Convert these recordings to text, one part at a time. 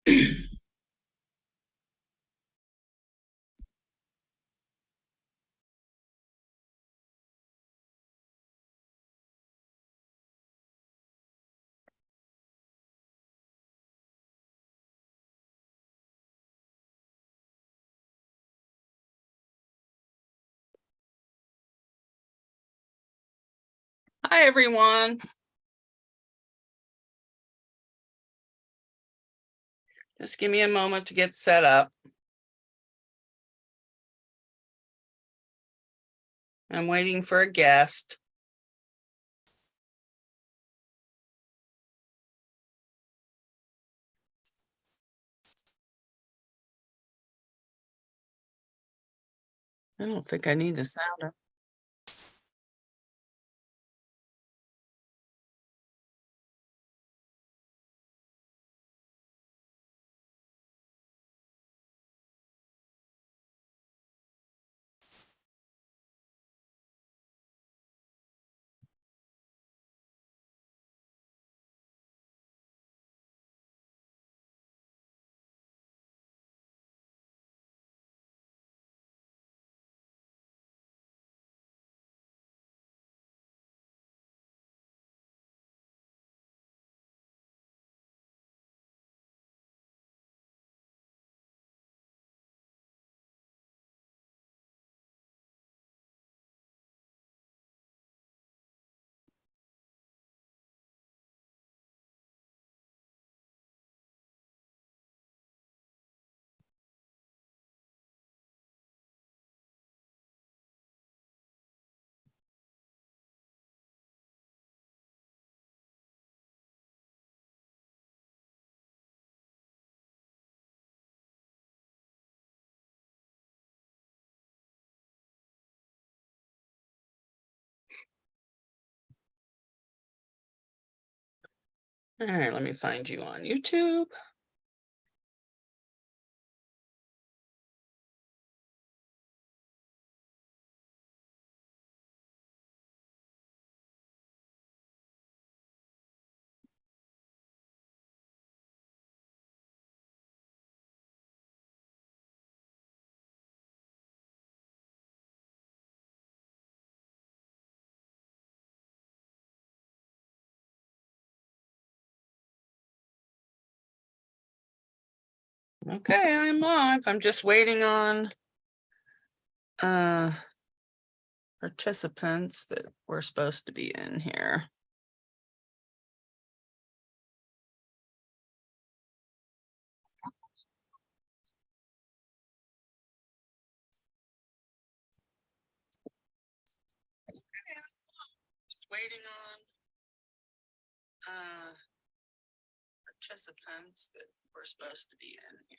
Hi, everyone. Just give me a moment to get set up. I'm waiting for a guest. I don't think I need the sounder. All right, let me find you on YouTube. Okay, I'm live. I'm just waiting on participants that were supposed to be in here. Just waiting on participants that were supposed to be in here.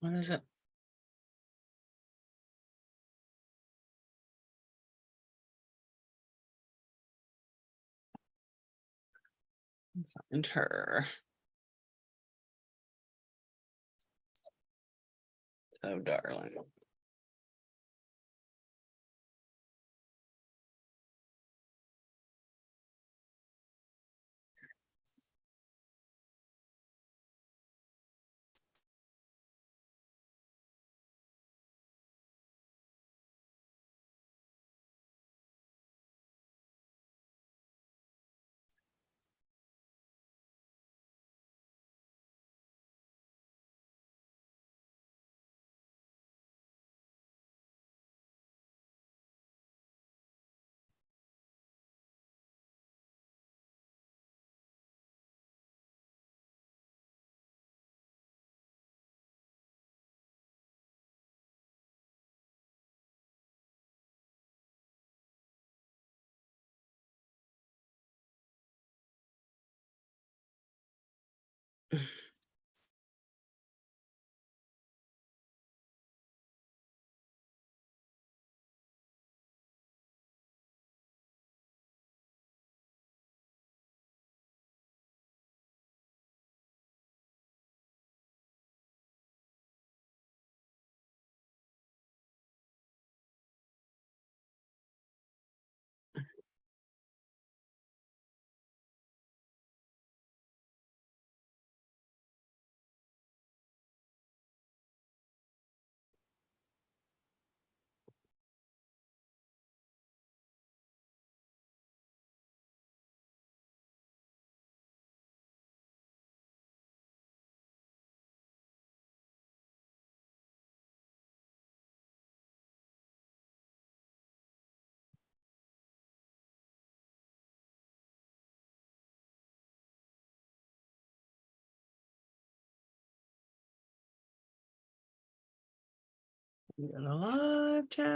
What is it? Find her. So darling. Get a live chat.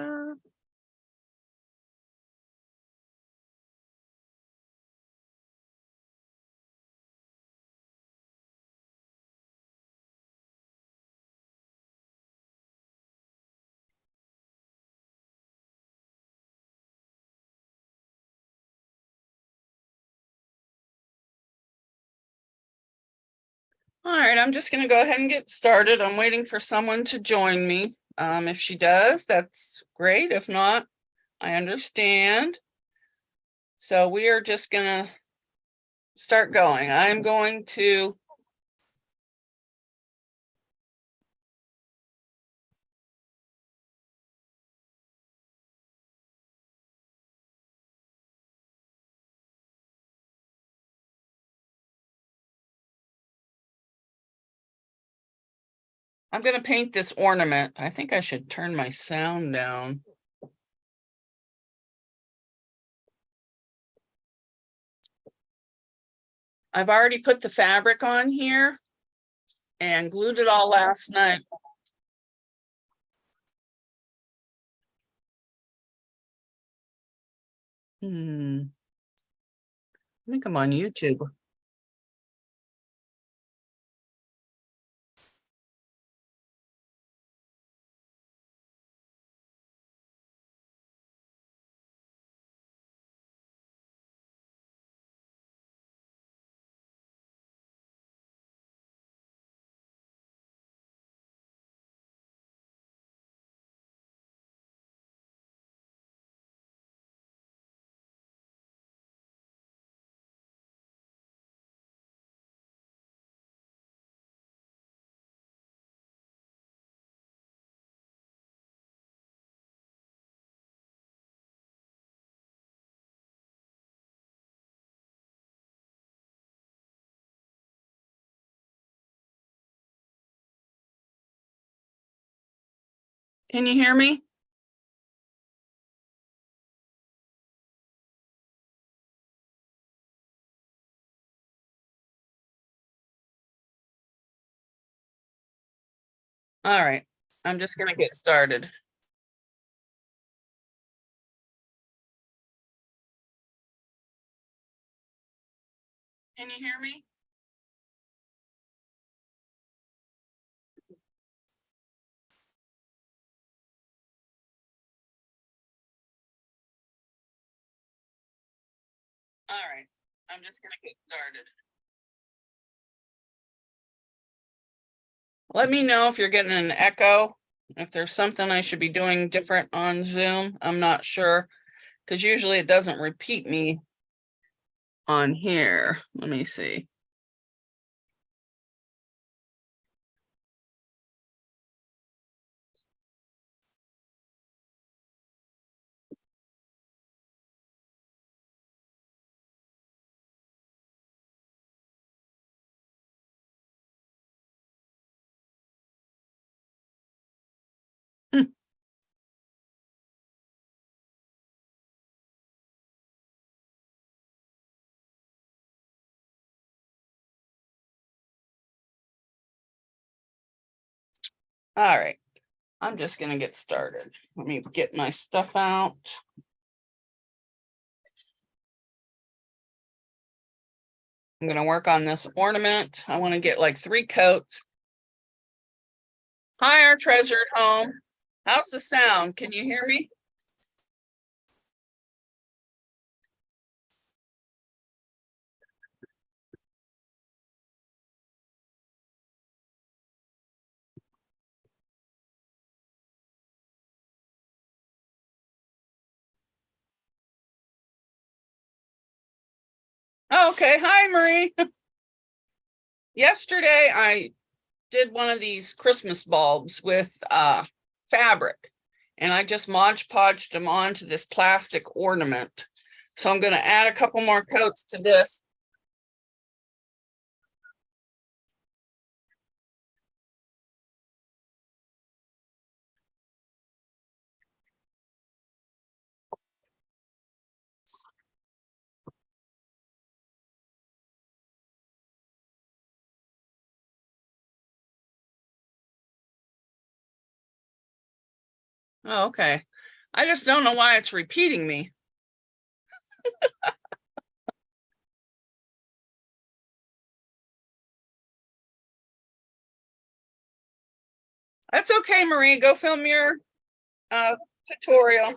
All right, I'm just gonna go ahead and get started. I'm waiting for someone to join me. If she does, that's great. If not, I understand. So we are just gonna start going. I'm going to I'm gonna paint this ornament. I think I should turn my sound down. I've already put the fabric on here and glued it all last night. I think I'm on YouTube. Can you hear me? All right, I'm just gonna get started. Can you hear me? All right, I'm just gonna get started. Let me know if you're getting an echo, if there's something I should be doing different on Zoom. I'm not sure, because usually it doesn't repeat me on here. Let me see. All right, I'm just gonna get started. Let me get my stuff out. I'm gonna work on this ornament. I want to get like 3 coats. Hi, our treasured home. How's the sound? Can you hear me? Oh, okay. Hi, Marie. Yesterday, I did one of these Christmas bulbs with fabric, and I just Mod Podged them onto this plastic ornament. So I'm going to add a couple more coats to this. Oh, okay. I just don't know why it's repeating me. That's okay, Marie. Go film your tutorial.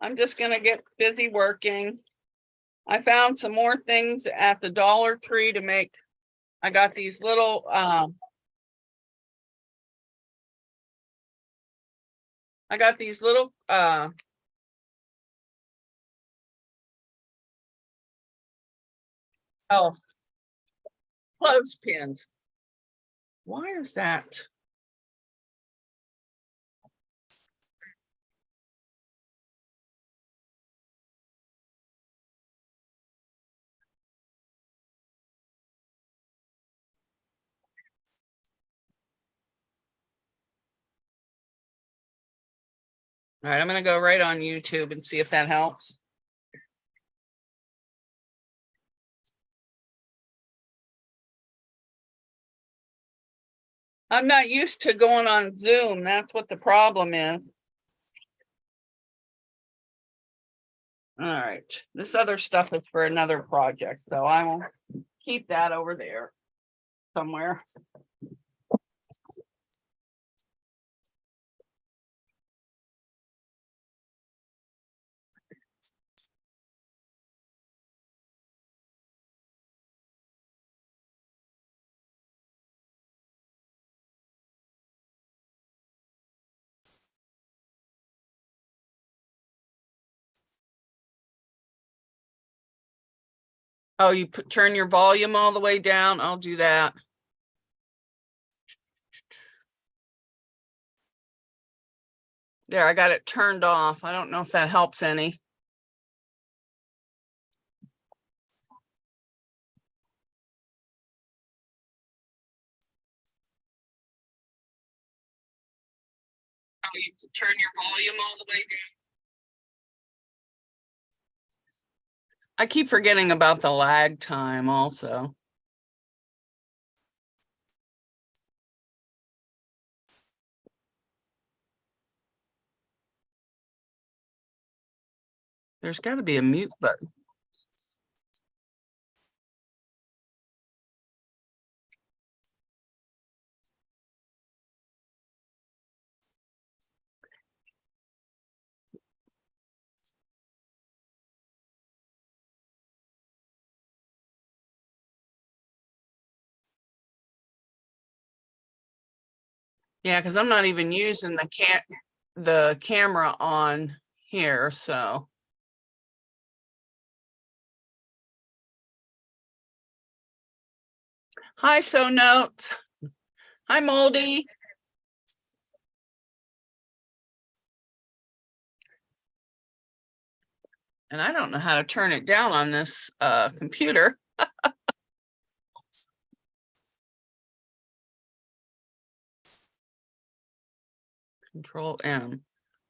I'm just gonna get busy working. I found some more things at the Dollar Tree to make. I got these little oh, clothespins. Why is that? All right, I'm gonna go right on YouTube and see if that helps. I'm not used to going on Zoom. That's what the problem is. All right, this other stuff is for another project, so I will keep that over there somewhere. Oh, you turn your volume all the way down? I'll do that. There, I got it turned off. I don't know if that helps any. Oh, you turn your volume all the way down. I keep forgetting about the lag time also. There's got to be a mute button. Yeah, because I'm not even using the camera on here, so. Hi, So Notes. Hi, Moldy. And I don't know how to turn it down on this computer. Control M.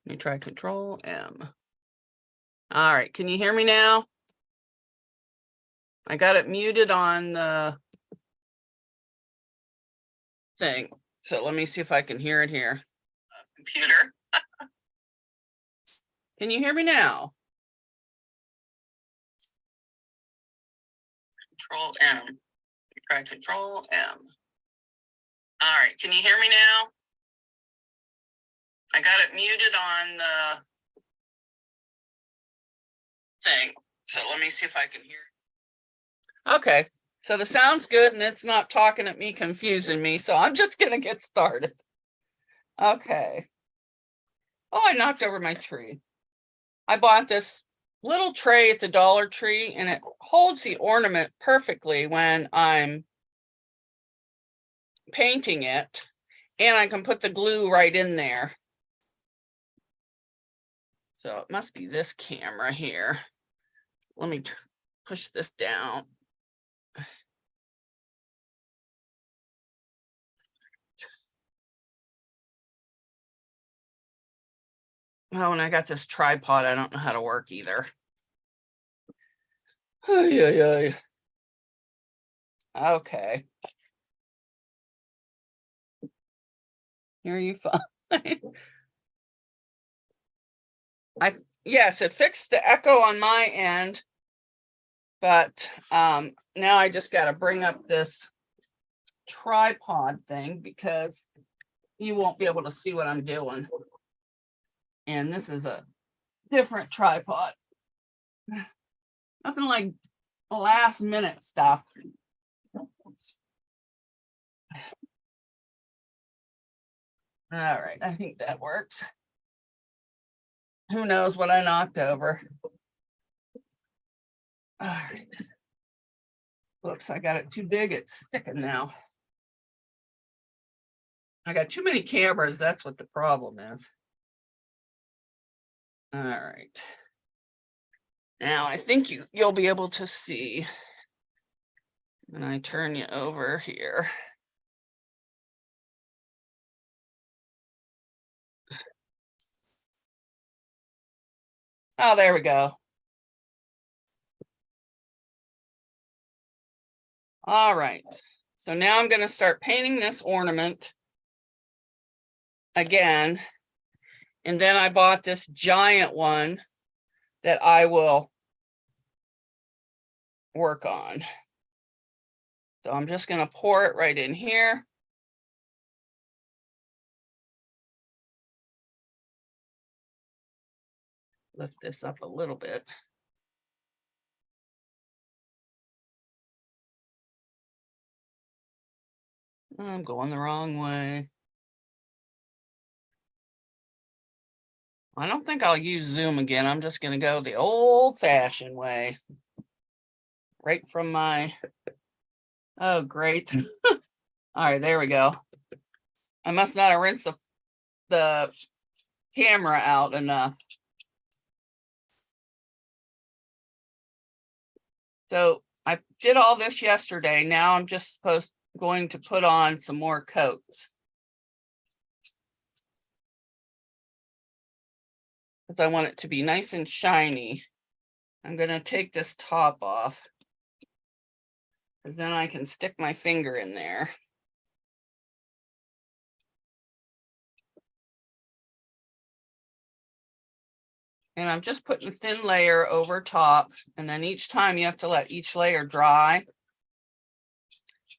Let me try Control M. All right, can you hear me now? I got it muted on the thing. So let me see if I can hear it here. Computer. Can you hear me now? Control M. Try Control M. All right, can you hear me now? I got it muted on the thing. So let me see if I can hear it. Okay, so the sound's good and it's not talking at me, confusing me. So I'm just gonna get started. Okay. Oh, I knocked over my tree. I bought this little tray at the Dollar Tree and it holds the ornament perfectly when I'm painting it, and I can put the glue right in there. So it must be this camera here. Let me push this down. Oh, and I got this tripod. I don't know how to work either. Okay. Here you Yes, it fixed the echo on my end, but now I just got to bring up this tripod thing because you won't be able to see what I'm doing. And this is a different tripod. Nothing like last minute stuff. All right, I think that works. Who knows what I knocked over? All right. Whoops, I got it too big. It's sticking now. I got too many cameras. That's what the problem is. All right. Now I think you'll be able to see when I turn you over here. Oh, there we go. All right. So now I'm going to start painting this ornament again. And then I bought this giant one that I will work on. So I'm just going to pour it right in here. Lift this up a little bit. I'm going the wrong way. I don't think I'll use Zoom again. I'm just going to go the old-fashioned way. Right from my, oh, great. All right, there we go. I must not have rinsed the camera out enough. So I did all this yesterday. Now I'm just going to put on some more coats. Because I want it to be nice and shiny. I'm going to take this top off. Because then I can stick my finger in there. And I'm just putting a thin layer over top. And then each time you have to let each layer dry.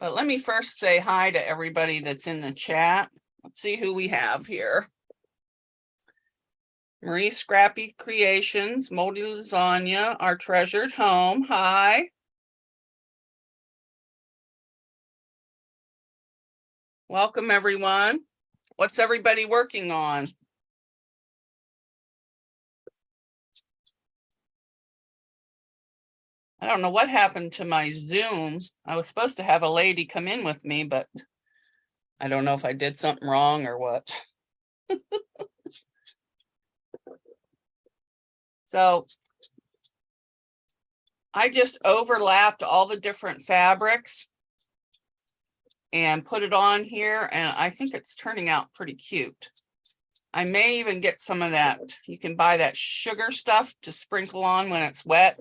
But let me first say hi to everybody that's in the chat. Let's see who we have here. Marie Scrappy Creations, Moldy Lasagna, Our Treasured Home. Hi. Welcome, everyone. What's everybody working on? I don't know what happened to my Zoom. I was supposed to have a lady come in with me, but I don't know if I did something wrong or what. So I just overlapped all the different fabrics and put it on here, and I think it's turning out pretty cute. I may even get some of that. You can buy that sugar stuff to sprinkle on when it's wet.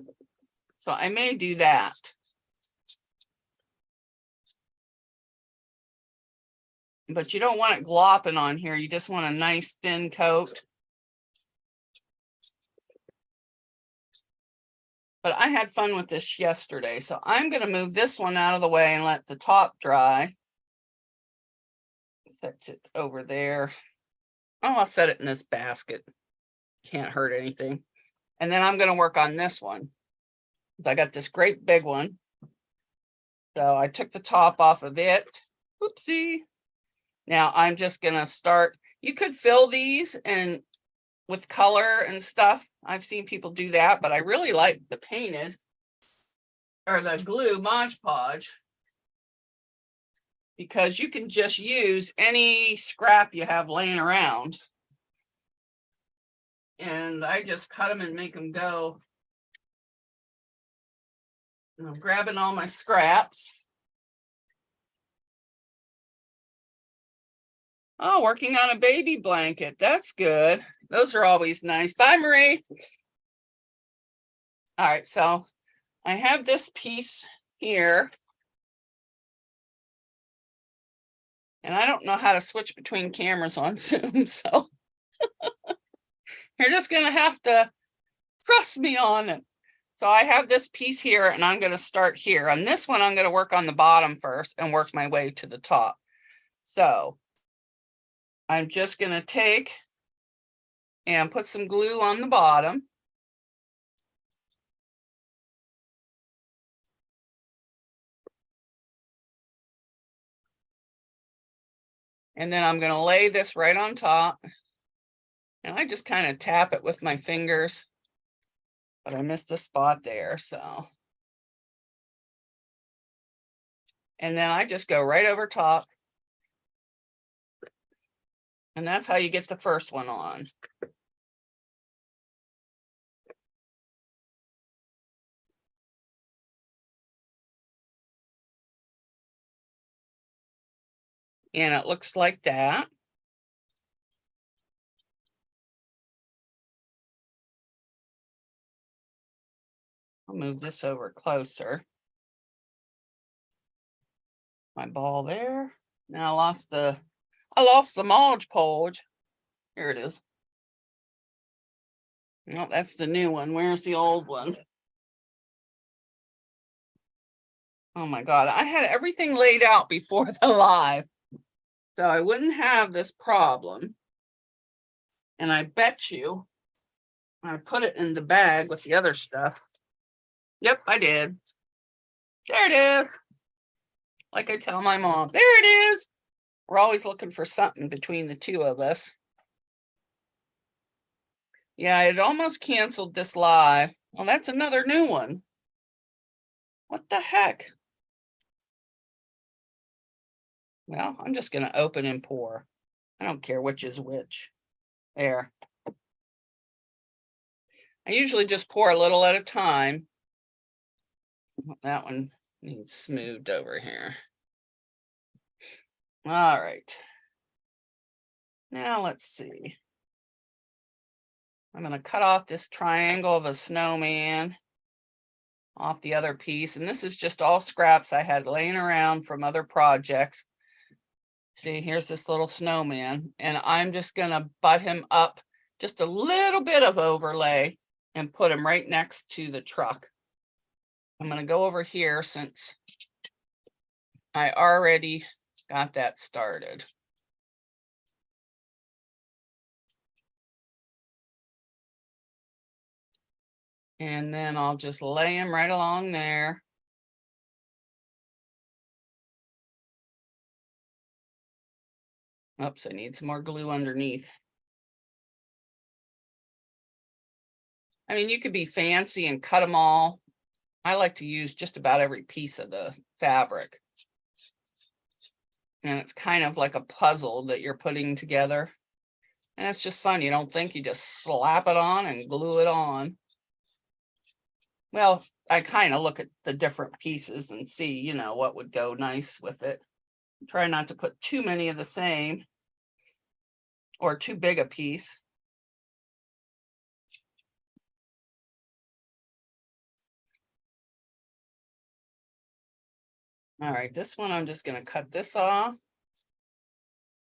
So I may do that. But you don't want it glopping on here. You just want a nice thin coat. But I had fun with this yesterday. So I'm going to move this one out of the way and let the top dry. Set it over there. Oh, I'll set it in this basket. Can't hurt anything. And then I'm going to work on this one. I got this great big one. So I took the top off of it. Oopsie. Now I'm just going to start. You could fill these and with color and stuff. I've seen people do that, but I really like the painted or the glue Mod Podge because you can just use any scrap you have laying around. And I just cut them and make them go. I'm grabbing all my scraps. Oh, working on a baby blanket. That's good. Those are always nice. Bye, Marie. All right, so I have this piece here. And I don't know how to switch between cameras on Zoom, so you're just gonna have to trust me on it. So I have this piece here and I'm gonna start here. On this one, I'm gonna work on the bottom first and work my way to the top. So I'm just gonna take and put some glue on the bottom. And then I'm gonna lay this right on top. And I just kind of tap it with my fingers, but I missed a spot there, so. And then I just go right over top. And that's how you get the first one on. And it looks like that. I'll move this over closer. My ball there. Now I lost the Mod Podge. Here it is. No, that's the new one. Where's the old one? Oh my God, I had everything laid out before the live, so I wouldn't have this problem. And I bet you I put it in the bag with the other stuff. Yep, I did. There it is. Like I tell my mom, there it is. We're always looking for something between the two of us. Yeah, it almost canceled this live. Well, that's another new one. What the heck? Well, I'm just going to open and pour. I don't care which is which. There. I usually just pour a little at a time. That one needs smoothed over here. All right. Now let's see. I'm going to cut off this triangle of a snowman off the other piece. And this is just all scraps I had laying around from other projects. See, here's this little snowman. And I'm just going to butt him up just a little bit of overlay and put him right next to the truck. I'm going to go over here since I already got that started. And then I'll just lay him right along there. Oops, I need some more glue underneath. I mean, you could be fancy and cut them all. I like to use just about every piece of the fabric. And it's kind of like a puzzle that you're putting together. And it's just fun. You don't think, you just slap it on and glue it on. Well, I kind of look at the different pieces and see, you know, what would go nice with it. Try not to put too many of the same or too big a piece. All right, this one, I'm just going to cut this off.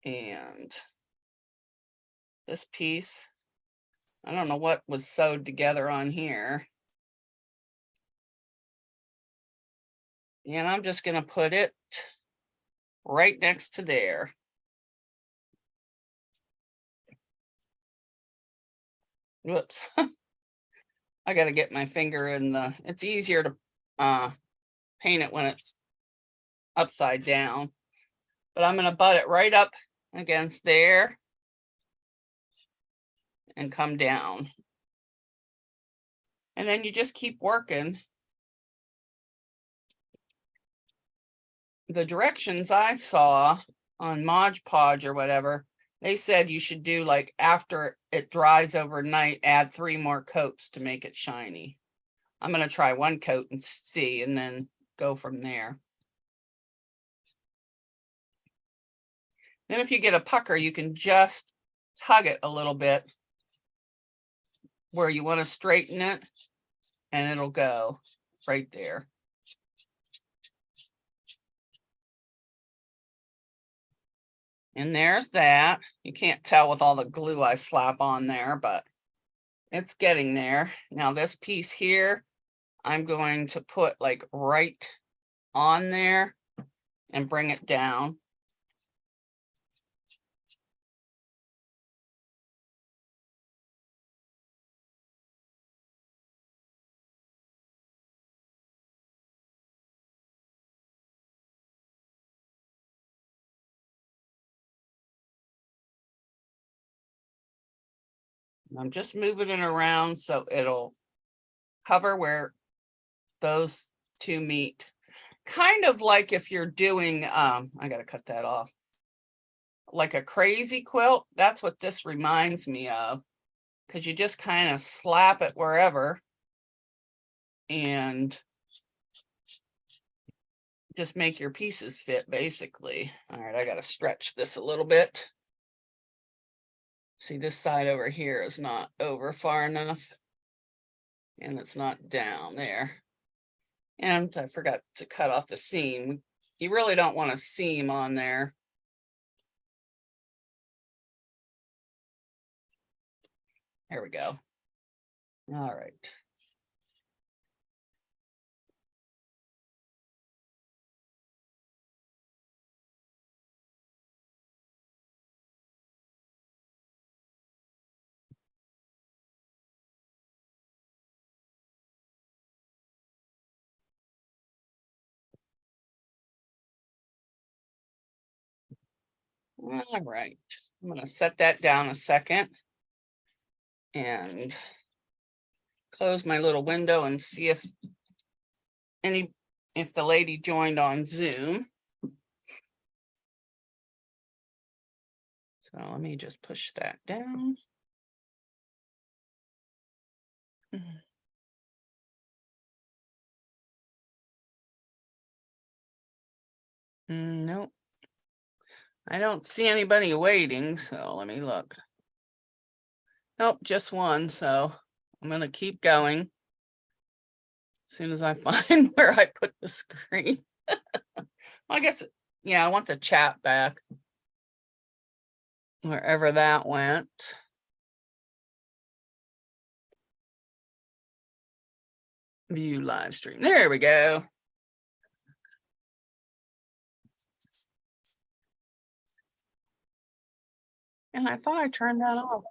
And this piece, I don't know what was sewed together on here. And I'm just going to put it right next to there. Whoops. I got to get my finger in the, it's easier to paint it when it's upside down. But I'm going to butt it right up against there and come down. And then you just keep working. The directions I saw on Mod Podge or whatever, they said you should do, like, after it dries overnight, add 3 more coats to make it shiny. I'm going to try 1 coat and see, and then go from there. Then if you get a pucker, you can just tug it a little bit where you want to straighten it, and it'll go right there. And there's that. You can't tell with all the glue I slap on there, but it's getting there. Now this piece here, I'm going to put like right on there and bring it down. I'm just moving it around so it'll cover where those two meet. Kind of like if you're doing, I gotta cut that off. Like a crazy quilt, that's what this reminds me of. Because you just kind of slap it wherever and just make your pieces fit basically. All right, I gotta stretch this a little bit. See, this side over here is not over far enough. And it's not down there. And I forgot to cut off the seam. You really don't want a seam on there. There we go. All right. All right. I'm going to set that down a second and close my little window and see if the lady joined on Zoom. So let me just push that down. Nope. I don't see anybody waiting, so let me look. Nope, just one, so I'm going to keep going as soon as I find where I put the screen. Well, I guess, yeah, I want the chat back. Wherever that went. View live stream. There we go. And I thought I turned that off.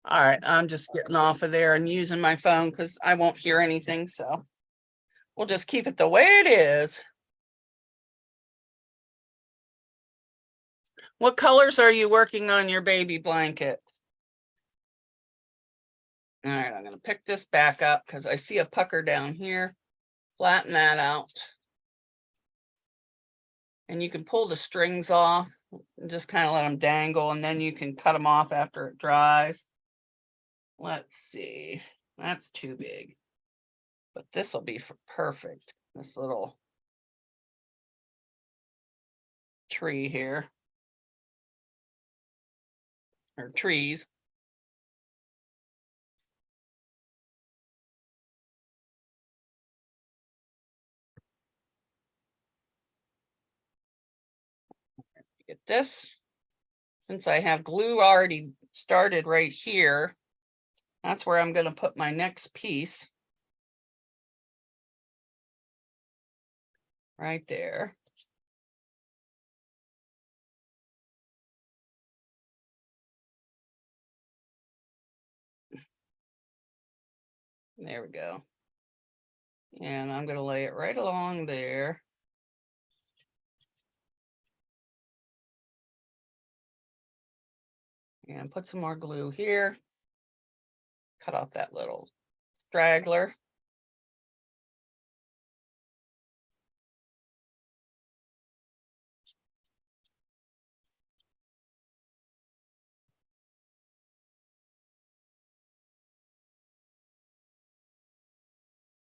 All right, I'm just getting off of there and using my phone because I won't hear anything. So we'll just keep it the way it is. What colors are you working on your baby blanket? All right, I'm going to pick this back up because I see a pucker down here. Flatten that out. And you can pull the strings off and just kind of let them dangle, and then you can cut them off after it dries. Let's see. That's too big. But this will be perfect. This little tree here. Or trees. Get this. Since I have glue already started right here, that's where I'm going to put my next piece. Right there. There we go. And I'm going to lay it right along there. And put some more glue here. Cut off that little straggler.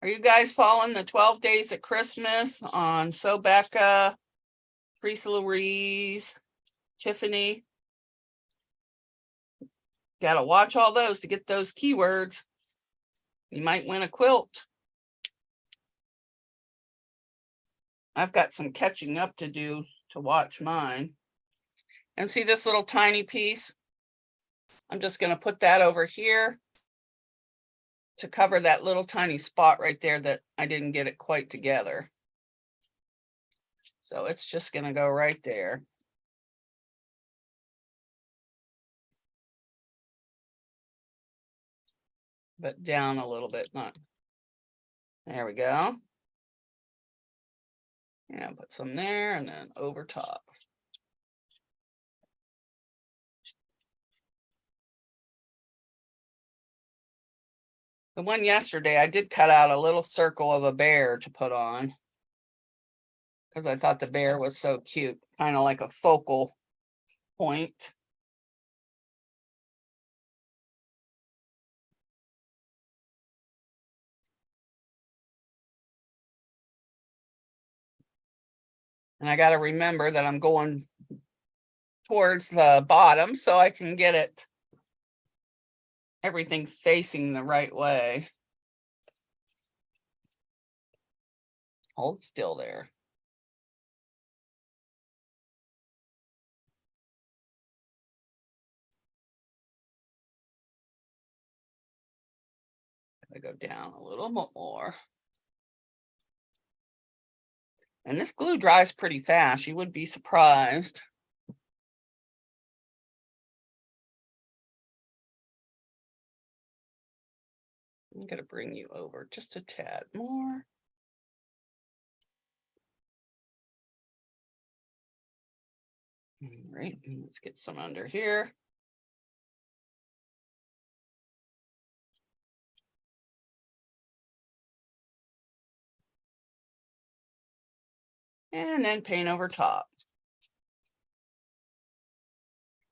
Are you guys following the 12 Days of Christmas on Sobecca, Teresa Louise, Tiffany? Got to watch all those to get those keywords. You might win a quilt. I've got some catching up to do to watch mine. And see this little tiny piece? I'm just going to put that over here to cover that little tiny spot right there that I didn't get it quite together. So it's just going to go right there. But down a little bit, not. There we go. Yeah, put some there and then over top. The one yesterday, I did cut out a little circle of a bear to put on because I thought the bear was so cute, kind of like a focal point. And I got to remember that I'm going towards the bottom so I can get it, everything facing the right way. Hold still there. I go down a little more. And this glue dries pretty fast. You would be surprised. I'm going to bring you over just a tad more. All right, let's get some under here. And then paint over top.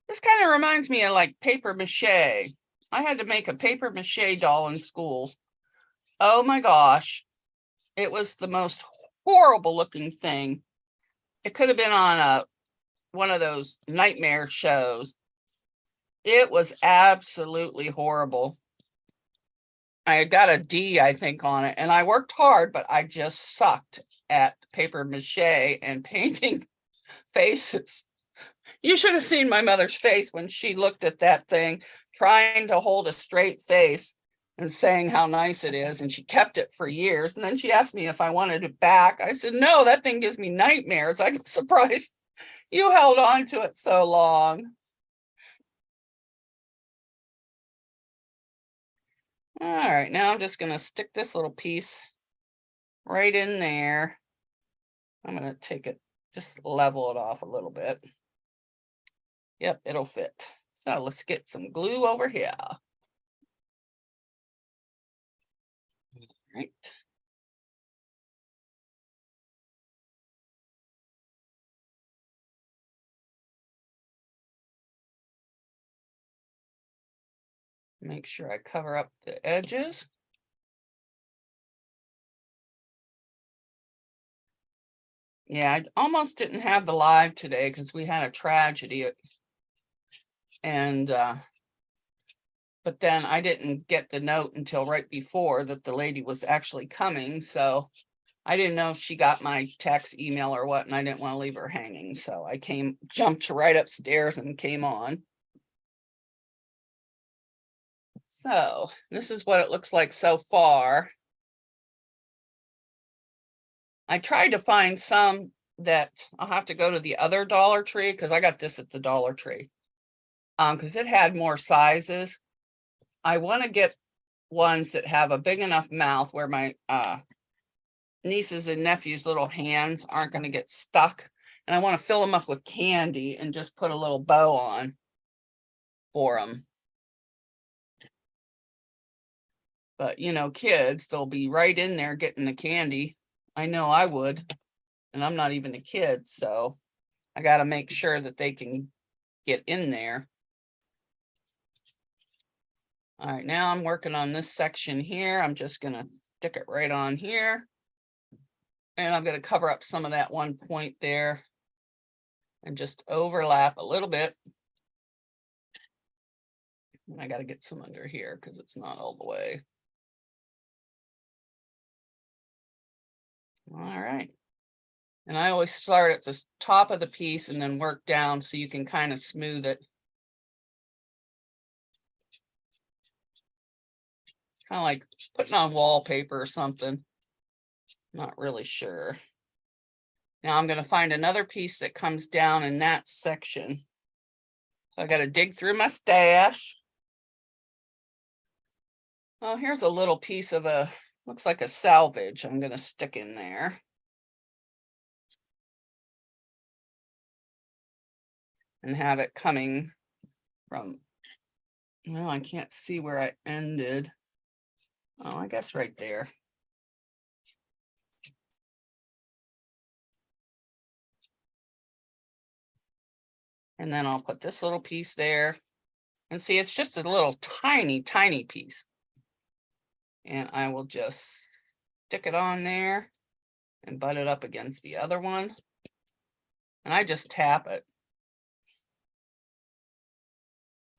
This kind of reminds me of like paper mache. I had to make a paper mache doll in school. Oh my gosh. It was the most horrible looking thing. It could have been on one of those nightmare shows. It was absolutely horrible. I got a D, I think, on it, and I worked hard, but I just sucked at paper mache and painting faces. You should have seen my mother's face when she looked at that thing, trying to hold a straight face and saying how nice it is. And she kept it for years. And then she asked me if I wanted it back. I said, no, that thing gives me nightmares. I'm surprised you held on to it so long. All right, now I'm just going to stick this little piece right in there. I'm going to take it, just level it off a little bit. Yep, it'll fit. So let's get some glue over here. Right. Make sure I cover up the edges. Yeah, I almost didn't have the live today because we had a tragedy. And but then I didn't get the note until right before that the lady was actually coming. So I didn't know if she got my text, email, or what, and I didn't want to leave her hanging. So I jumped right upstairs and came on. So this is what it looks like so far. I tried to find some that I'll have to go to the other Dollar Tree because I got this at the Dollar Tree. Because it had more sizes. I want to get ones that have a big enough mouth where my nieces and nephews' little hands aren't going to get stuck. And I want to fill them up with candy and just put a little bow on for them. But, you know, kids, they'll be right in there getting the candy. I know I would. And I'm not even a kid, so I got to make sure that they can get in there. All right, now I'm working on this section here. I'm just going to stick it right on here. And I'm going to cover up some of that one point there and just overlap a little bit. And I got to get some under here because it's not all the way. All right. And I always start at the top of the piece and then work down so you can kind of smooth it. Kind of like putting on wallpaper or something. Not really sure. Now I'm going to find another piece that comes down in that section. So I got to dig through my stash. Oh, here's a little piece of looks like a salvage I'm going to stick in there. And have it coming from, well, I can't see where I ended. Oh, I guess right there. And then I'll put this little piece there. And see, it's just a little tiny, tiny piece. And I will just stick it on there and butt it up against the other one. And I just tap it.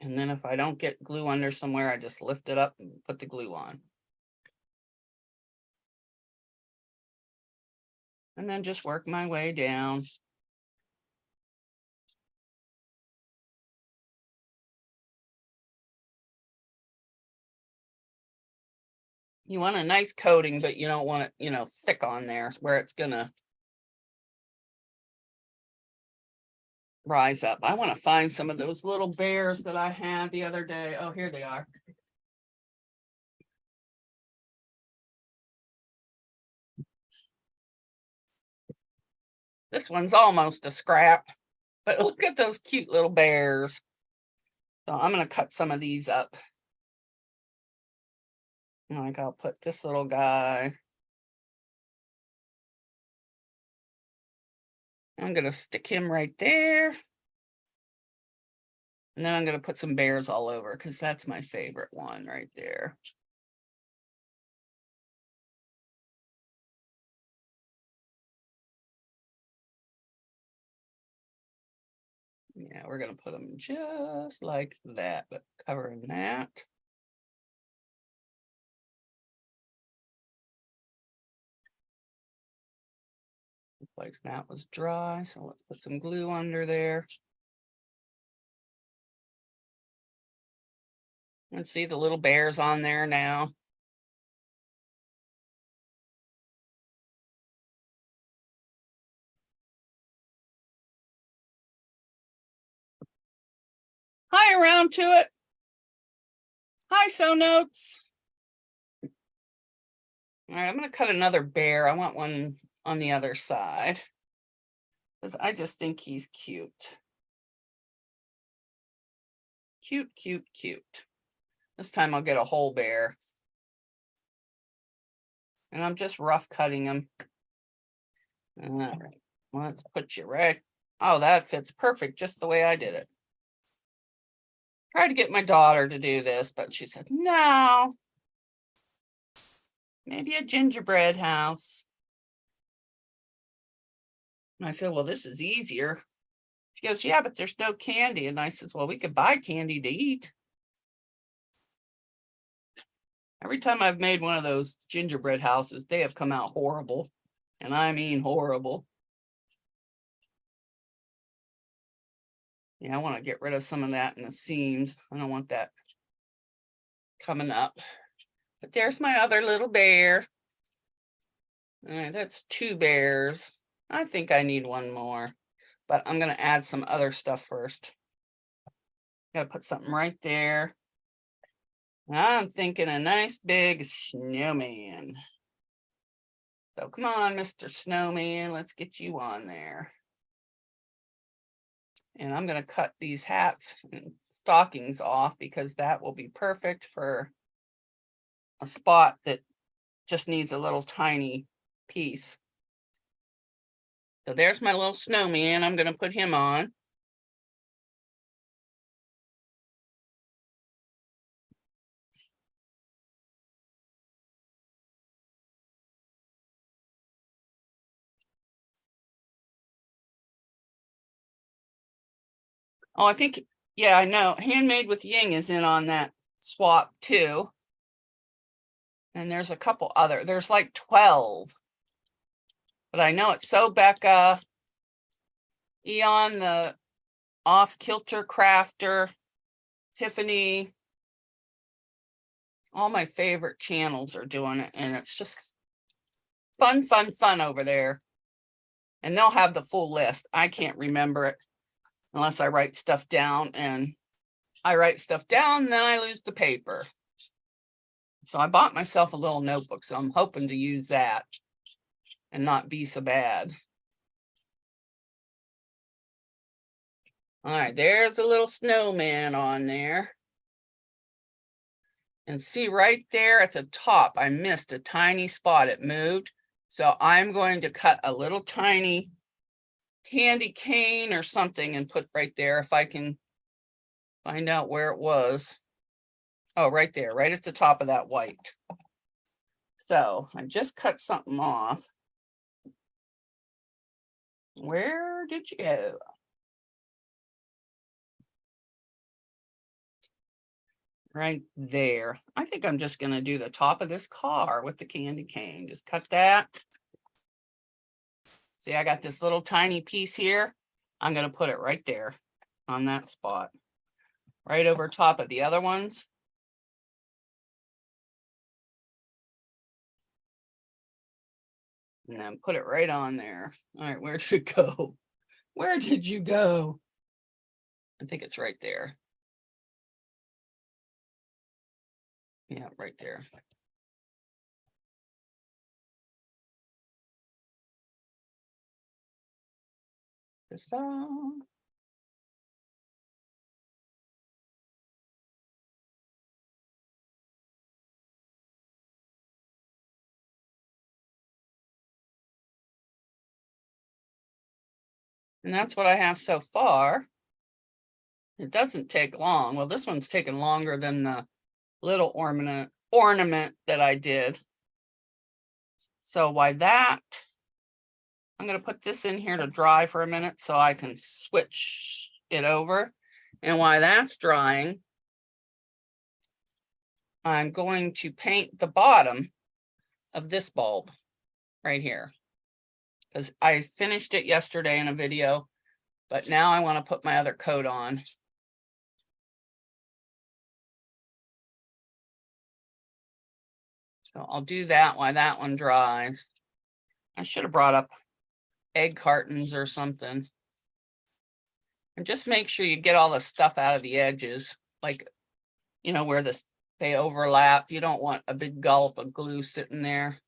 And then if I don't get glue under somewhere, I just lift it up and put the glue on. And then just work my way down. You want a nice coating, but you don't want it, thick on there where it's gonna rise up. I want to find some of those little bears that I had the other day. Oh, here they are. This one's almost a scrap, but look at those cute little bears. So I'm going to cut some of these up. Like I'll put this little guy. I'm going to stick him right there. And then I'm going to put some bears all over because that's my favorite one right there. Yeah, we're going to put them just like that, but covering that. The place that was dry, so let's put some glue under there. And see the little bears on there now. Hi, around to it. Hi, So Notes. All right, I'm going to cut another bear. I want one on the other side because I just think he's cute. Cute, cute, cute. This time I'll get a whole bear. And I'm just rough cutting him. All right, let's put you right. Oh, that fits perfect, just the way I did it. Tried to get my daughter to do this, but she said, no. Maybe a gingerbread house. And I said, well, this is easier. She goes, yeah, but there's no candy. And I says, well, we could buy candy to eat. Every time I've made one of those gingerbread houses, they have come out horrible. And I mean horrible. Yeah, I want to get rid of some of that in the seams. I don't want that coming up. But there's my other little bear. All right, that's 2 bears. I think I need one more, but I'm going to add some other stuff first. Got to put something right there. I'm thinking a nice big snowman. So come on, Mr. Snowman, let's get you on there. And I'm going to cut these hats and stockings off because that will be perfect for a spot that just needs a little tiny piece. So there's my little snowman. I'm going to put him on. Oh, I think, yeah, I know. Handmade with Ying is in on that swap too. And there's a couple other, there's like 12. But I know it's so Becca, Eon, the Off Kilter Crafter, Tiffany, all my favorite channels are doing it, and it's just fun, fun, fun over there. And they'll have the full list. I can't remember it unless I write stuff down, and I write stuff down, and then I lose the paper. So I bought myself a little notebook, so I'm hoping to use that and not be so bad. All right, there's a little snowman on there. And see right there at the top, I missed a tiny spot. It moved. So I'm going to cut a little tiny candy cane or something and put right there if I can find out where it was. Oh, right there, right at the top of that white. So I just cut something off. Where did you go? Right there. I think I'm just going to do the top of this car with the candy cane. Just cut that. See, I got this little tiny piece here. I'm going to put it right there on that spot, right over top of the other ones. And then put it right on there. All right, where did it go? Where did you go? I think it's right there. Yeah, right there. This on. And that's what I have so far. It doesn't take long. Well, this one's taken longer than the little ornament that I did. So why that? I'm going to put this in here to dry for a minute so I can switch it over. And while that's drying, I'm going to paint the bottom of this bulb right here, because I finished it yesterday in a video, but now I want to put my other coat on. So I'll do that while that one dries. I should have brought up egg cartons or something. And just make sure you get all the stuff out of the edges, like, you know, where they overlap. You don't want a big gulp of glue sitting there.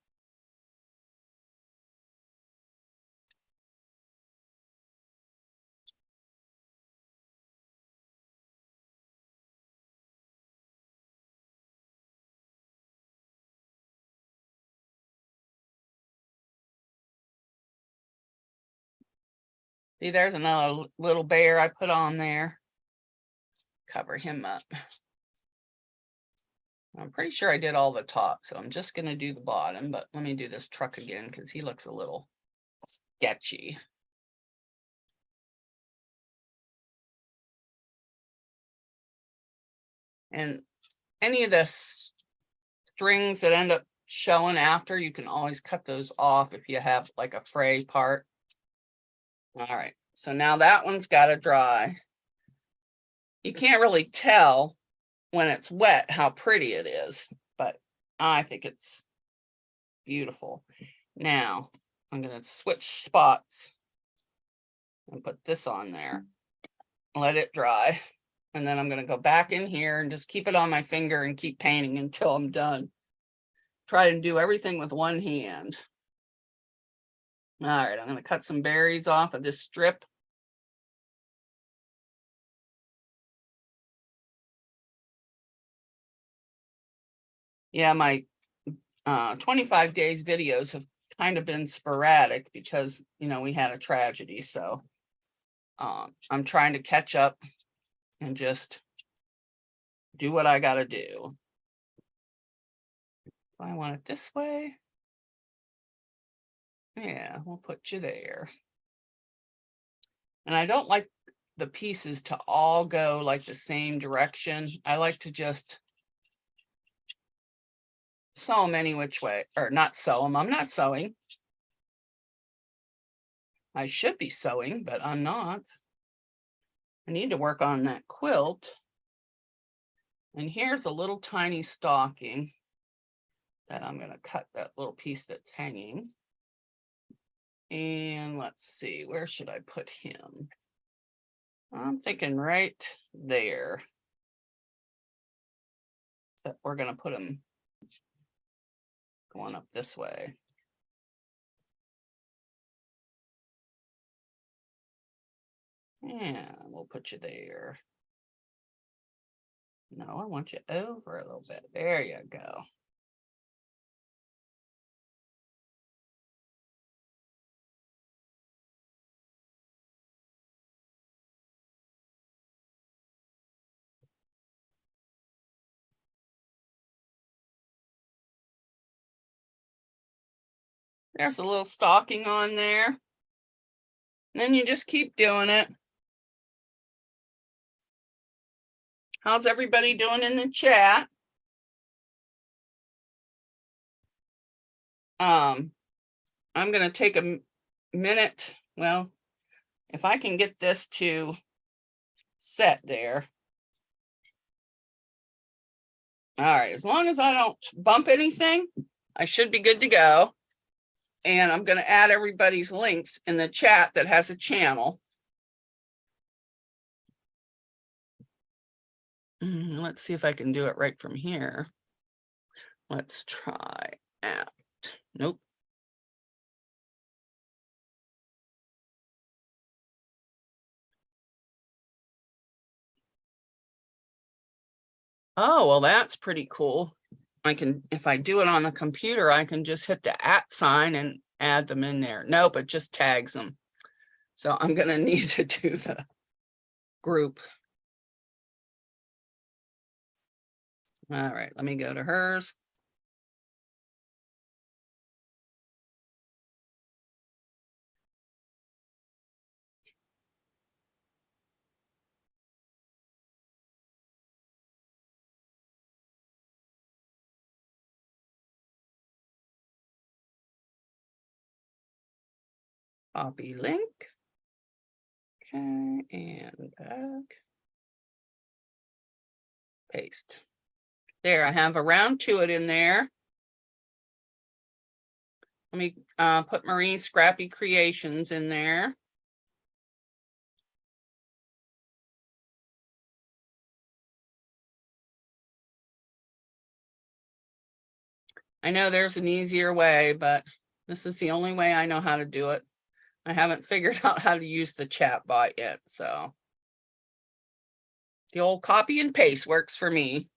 See, there's another little bear I put on there. Cover him up. I'm pretty sure I did all the top, so I'm just going to do the bottom, but let me do this truck again because he looks a little sketchy. And any of the strings that end up showing after, you can always cut those off if you have like a fray part. All right, so now that one's got to dry. You can't really tell when it's wet how pretty it is, but I think it's beautiful. Now I'm going to switch spots and put this on there, let it dry, and then I'm going to go back in here and just keep it on my finger and keep painting until I'm done. Try to do everything with one hand. All right, I'm going to cut some berries off of this strip. Yeah, my 25 days videos have kind of been sporadic because, you know, we had a tragedy. So I'm trying to catch up and just do what I got to do. I want it this way. Yeah, we'll put you there. And I don't like the pieces to all go like the same direction. I like to just sew them any which way, or not sew them. I'm not sewing. I should be sewing, but I'm not. I need to work on that quilt. And here's a little tiny stocking that I'm going to cut that little piece that's hanging. And let's see, where should I put him? I'm thinking right there. So we're going to put him going up this way. And we'll put you there. No, I want you over a little bit. There you go. There's a little stocking on there. And then you just keep doing it. How's everybody doing in the chat? I'm going to take a minute. Well, if I can get this to set there. All right, as long as I don't bump anything, I should be good to go. And I'm going to add everybody's links in the chat that has a channel. Let's see if I can do it right from here. Let's try out. Nope. Oh, well, that's pretty cool. I can, if I do it on the computer, I can just hit the @ sign and add them in there. Nope, it just tags them. So I'm going to need to do the group. All right, let me go to hers. Copy link. Okay, and back. Paste. There, I have a round to it in there. Let me put Marie Scrappy Creations in there. I know there's an easier way, but this is the only way I know how to do it. I haven't figured out how to use the chat bot yet, so the old copy and paste works for me.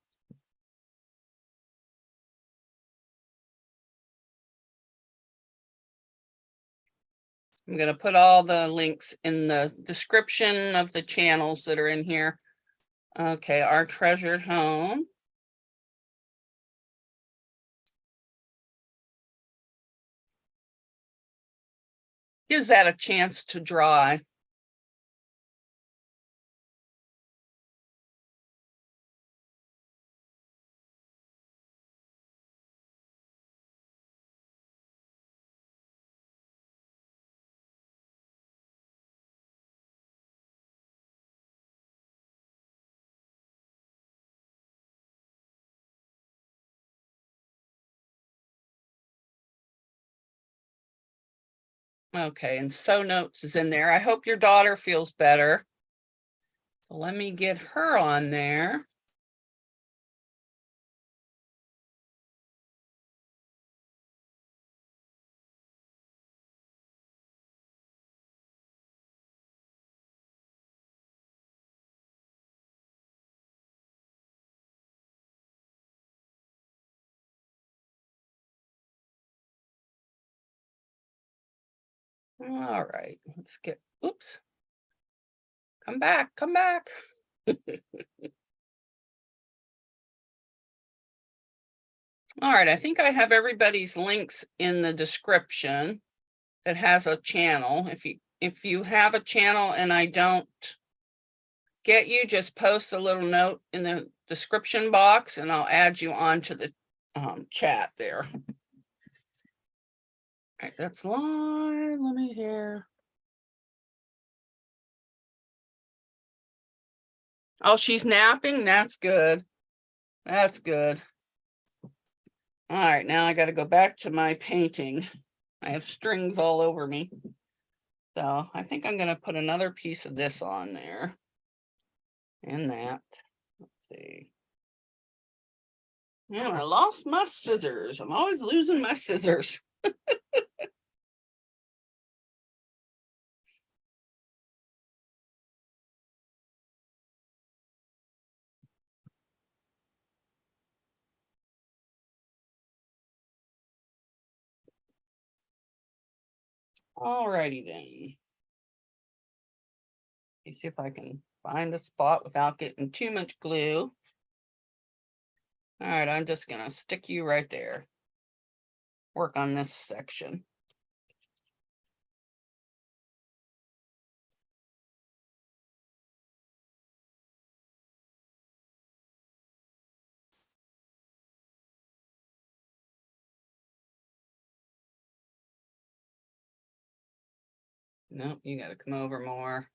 I'm going to put all the links in the description of the channels that are in here. Okay, Our Treasured Home. Gives that a chance to dry. Okay, and Sew Notes is in there. I hope your daughter feels better. So let me get her on there. All right, let's get, oops. Come back, come back. All right, I think I have everybody's links in the description that has a channel. If you have a channel and I don't get you, just post a little note in the description box and I'll add you onto the chat there. All right, that's live. Let me hear. Oh, she's napping? That's good. That's good. All right, now I got to go back to my painting. I have strings all over me. So I think I'm going to put another piece of this on there. And that. Let's see. Yeah, I lost my scissors. I'm always losing my scissors. Alrighty then. Let me see if I can find a spot without getting too much glue. All right, I'm just gonna stick you right there. Work on this section. Nope, you gotta come over more.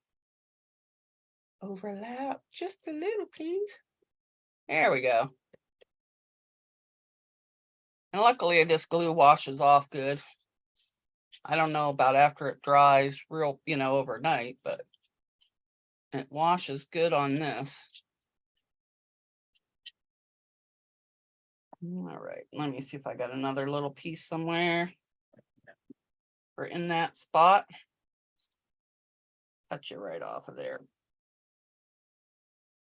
Overlap just a little, please. There we go. And luckily this glue washes off good. I don't know about after it dries real, overnight, but it washes good on this. All right, let me see if I got another little piece somewhere. Or in that spot. Touch it right off of there.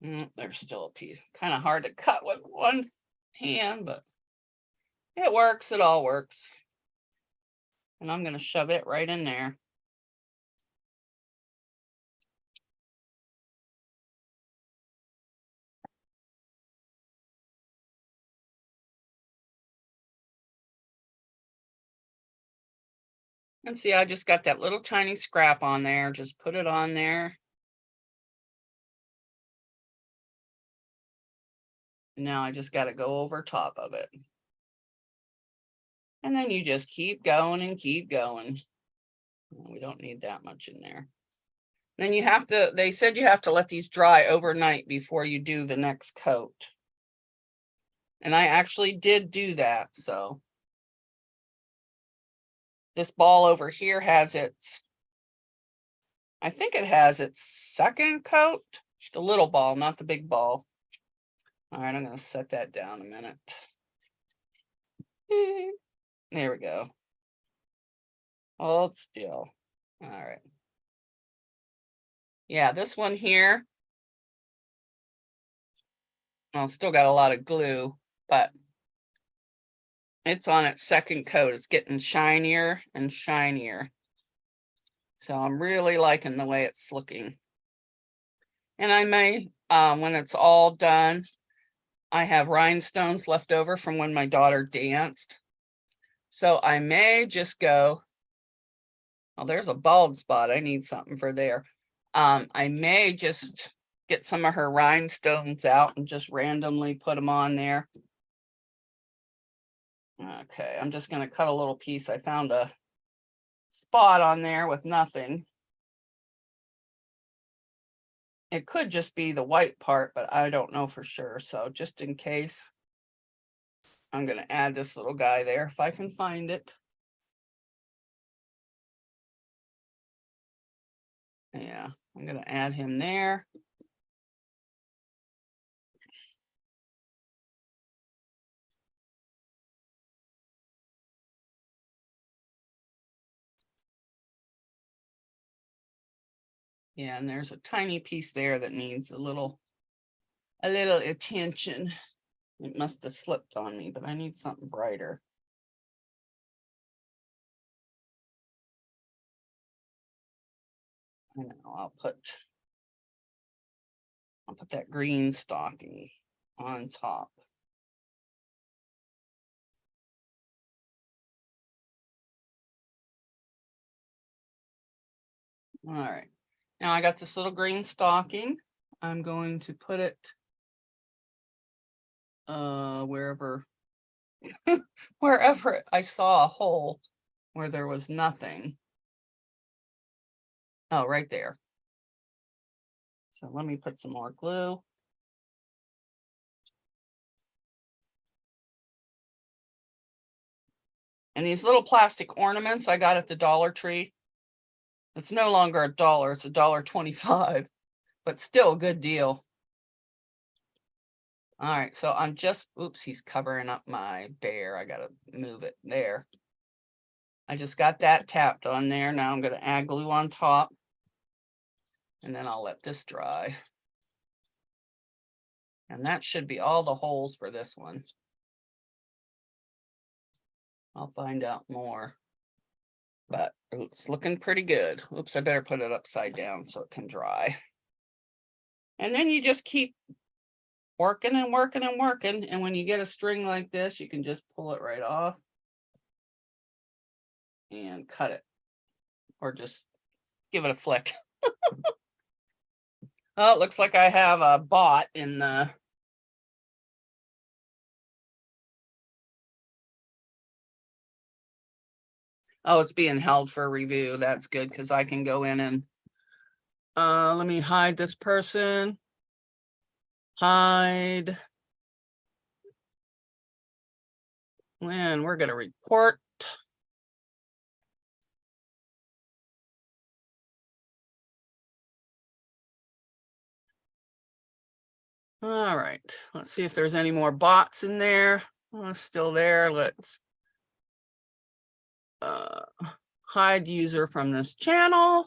There's still a piece. Kind of hard to cut with one hand, but it works. It all works. And I'm going to shove it right in there. And see, I just got that little tiny scrap on there. Just put it on there. Now I just got to go over top of it. And then you just keep going and keep going. We don't need that much in there. Then you have to, they said you have to let these dry overnight before you do the next coat. And I actually did do that, so. This ball over here has its, I think it has its second coat. The little ball, not the big ball. All right, I'm going to set that down a minute. There we go. Hold still. All right. Yeah, this one here. Well, still got a lot of glue, but it's on its second coat. It's getting shinier and shinier. So I'm really liking the way it's looking. And I may, when it's all done, I have rhinestones left over from when my daughter danced. So I may just go, well, there's a bald spot. I need something for there. I may just get some of her rhinestones out and just randomly put them on there. Okay, I'm just going to cut a little piece. I found a spot on there with nothing. It could just be the white part, but I don't know for sure. So just in case, I'm going to add this little guy there if I can find it. Yeah, I'm going to add him there. Yeah, and there's a tiny piece there that needs a little attention. It must have slipped on me, but I need something brighter. I know, I'll put that green stocking on top. All right, now I got this little green stocking. I'm going to put it wherever wherever I saw a hole where there was nothing. Oh, right there. So let me put some more glue. And these little plastic ornaments I got at the Dollar Tree. It's no longer $1, it's $1.25, but still a good deal. All right, so I'm just, oops, he's covering up my bear. I gotta move it there. I just got that tapped on there. Now I'm gonna add glue on top. And then I'll let this dry. And that should be all the holes for this one. I'll find out more. But it's looking pretty good. Oops, I better put it upside down so it can dry. And then you just keep working and working and working. And when you get a string like this, you can just pull it right off and cut it. Or just give it a flick. Oh, it looks like I have a bot in the... Oh, it's being held for review. That's good because I can go in and let me hide this person. Hide. And we're going to report. All right, let's see if there's any more bots in there. Oh, it's still there. Let's hide user from this channel.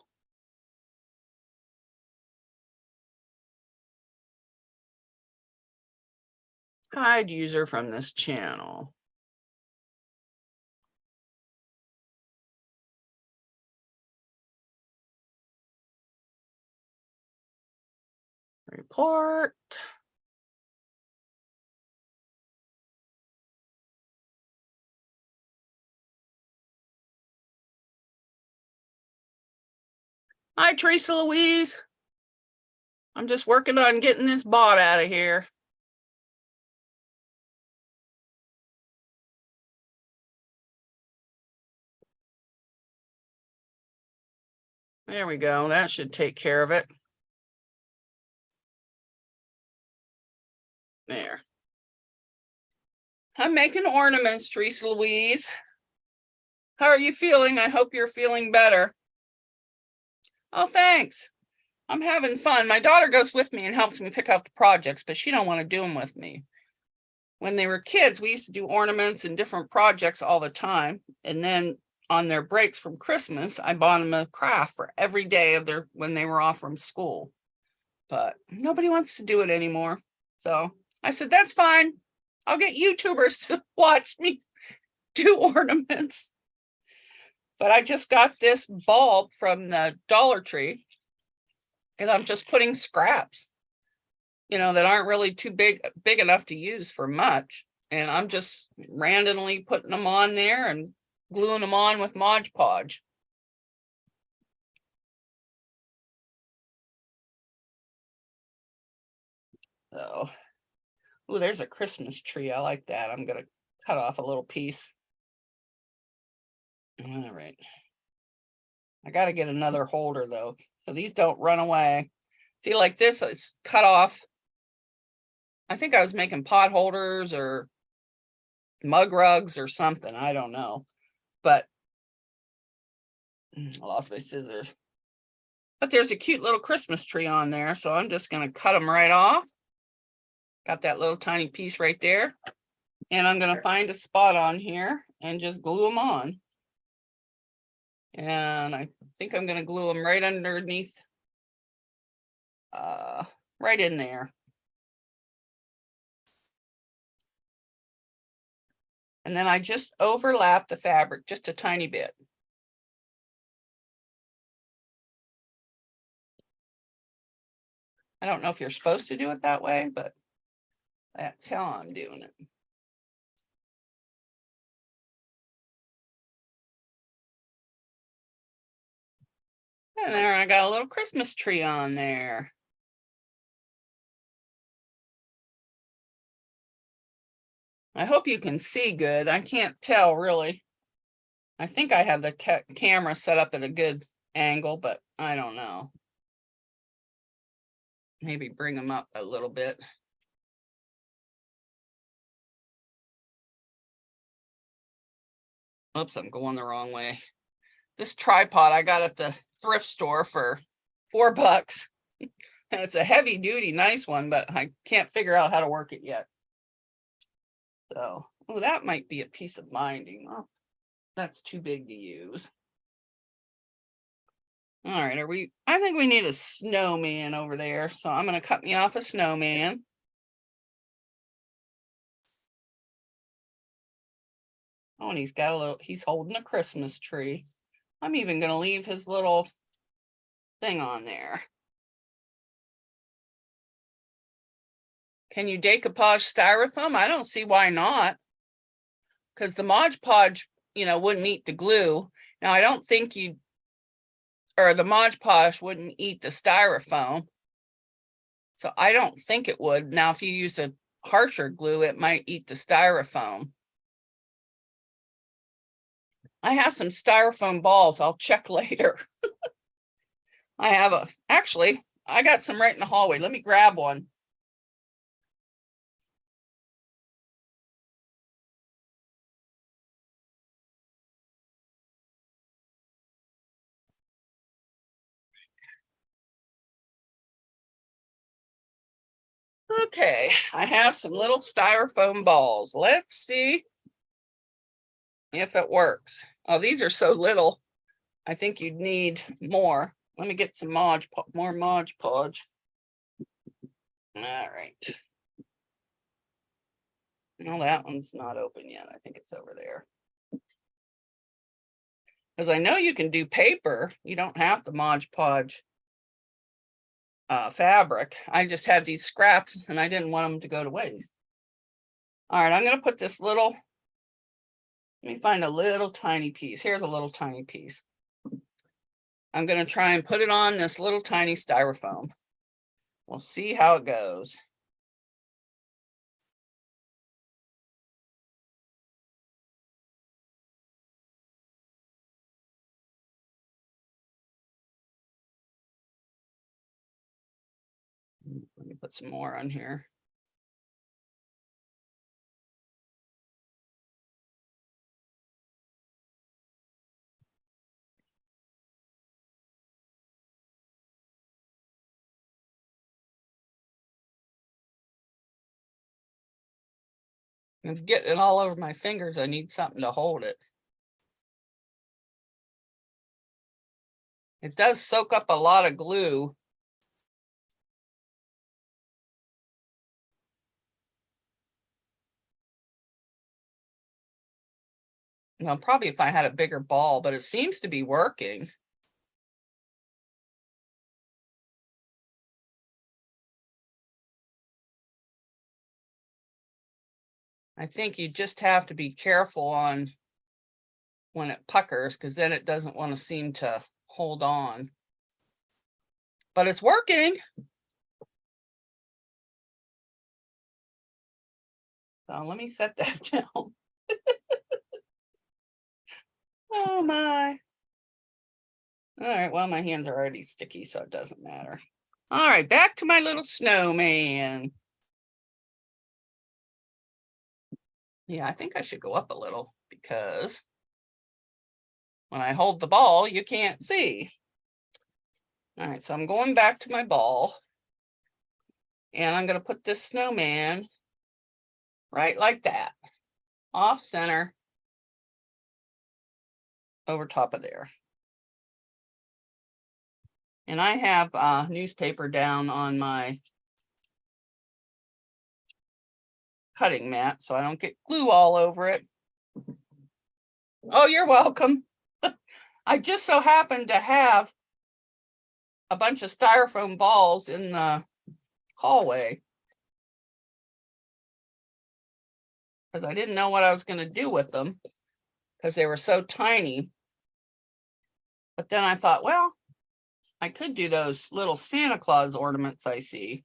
Hide user from this channel. Report. Hi, Teresa Louise. I'm just working on getting this bot out of here. There we go. That should take care of it. There. I'm making ornaments, Teresa Louise. How are you feeling? I hope you're feeling better. Oh, thanks. I'm having fun. My daughter goes with me and helps me pick out the projects, but she don't want to do them with me. When they were kids, we used to do ornaments and different projects all the time. And then on their breaks from Christmas, I bought them a craft for every day of their when they were off from school. But nobody wants to do it anymore. So I said, that's fine. I'll get YouTubers to watch me do ornaments. But I just got this bulb from the Dollar Tree. And I'm just putting scraps, you know, that aren't really too big enough to use for much. And I'm just randomly putting them on there and gluing them on with Mod Podge. So, oh, there's a Christmas tree. I like that. I'm going to cut off a little piece. All right. I got to get another holder though, so these don't run away. See, like this is cut off. I think I was making pot holders or mug rugs or something. I don't know, but I lost my scissors. But there's a cute little Christmas tree on there, so I'm just going to cut them right off. Got that little tiny piece right there. And I'm going to find a spot on here and just glue them on. And I think I'm going to glue them right underneath, right in there. And then I just overlap the fabric just a tiny bit. I don't know if you're supposed to do it that way, but that's how I'm doing it. And there I got a little Christmas tree on there. I hope you can see good. I can't tell really. I think I have the camera set up at a good angle, but I don't know. maybe bring them up a little bit. Oops, I'm going the wrong way. This tripod I got at the thrift store for $4. And it's a heavy duty, nice one, but I can't figure out how to work it yet. So, oh, that might be a piece of binding. Oh, that's too big to use. All right, I think we need a snowman over there. So I'm going to cut me off a snowman. Oh, and he's holding a Christmas tree. I'm even going to leave his little thing on there. Can you decoupage styrofoam? I don't see why not. Because the Mod Podge, wouldn't eat the glue. Now, I don't think the Mod Podge wouldn't eat the styrofoam. So I don't think it would. Now, if you use a harsher glue, it might eat the styrofoam. I have some styrofoam balls. I'll check later. Actually, I got some right in the hallway. Let me grab one. Okay, I have some little styrofoam balls. Let's see if it works. Oh, these are so little. I think you'd need more. Let me get some more Mod Podge. All right. No, that one's not open yet. I think it's over there. Because I know you can do paper. You don't have to Mod Podge fabric. I just had these scraps and I didn't want them to go to waste. All right, I'm going to put this little, let me find a little tiny piece. Here's a little tiny piece. I'm going to try and put it on this little tiny styrofoam. We'll see how it goes. Let me put some more on here. It's getting all over my fingers. I need something to hold it. It does soak up a lot of glue. Well, probably if I had a bigger ball, but it seems to be working. I think you just have to be careful on when it puckers, because then it doesn't want to seem to hold on. But it's working. So let me set that down. Oh my. All right, well, my hands are already sticky, so it doesn't matter. All right, back to my little snowman. Yeah, I think I should go up a little because when I hold the ball, you can't see. All right, so I'm going back to my ball and I'm going to put this snowman right like that, off center, over top of there. And I have newspaper down on my cutting mat so I don't get glue all over it. Oh, you're welcome. I just so happened to have a bunch of styrofoam balls in the hallway because I didn't know what I was going to do with them because they were so tiny. But then I thought, well, I could do those little Santa Claus ornaments I see.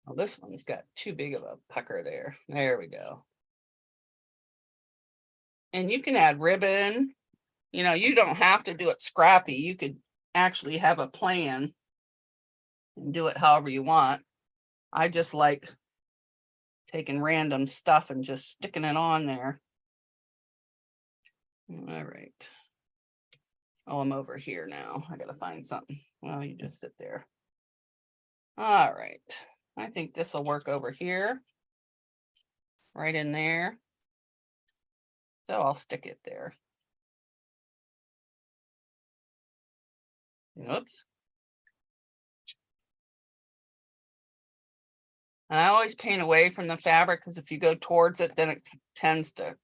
Oh, this one's got too big of a pucker there. There we go. And you can add ribbon. You know, you don't have to do it scrappy. You could actually have a plan and do it however you want. I just like taking random stuff and just sticking it on there. All right. Oh, I'm over here now. I gotta find something. Well, you just sit there. All right. I think this will work over here. Right in there. So I'll stick it there. Oops. And I always paint away from the fabric because if you go towards it, then it tends to,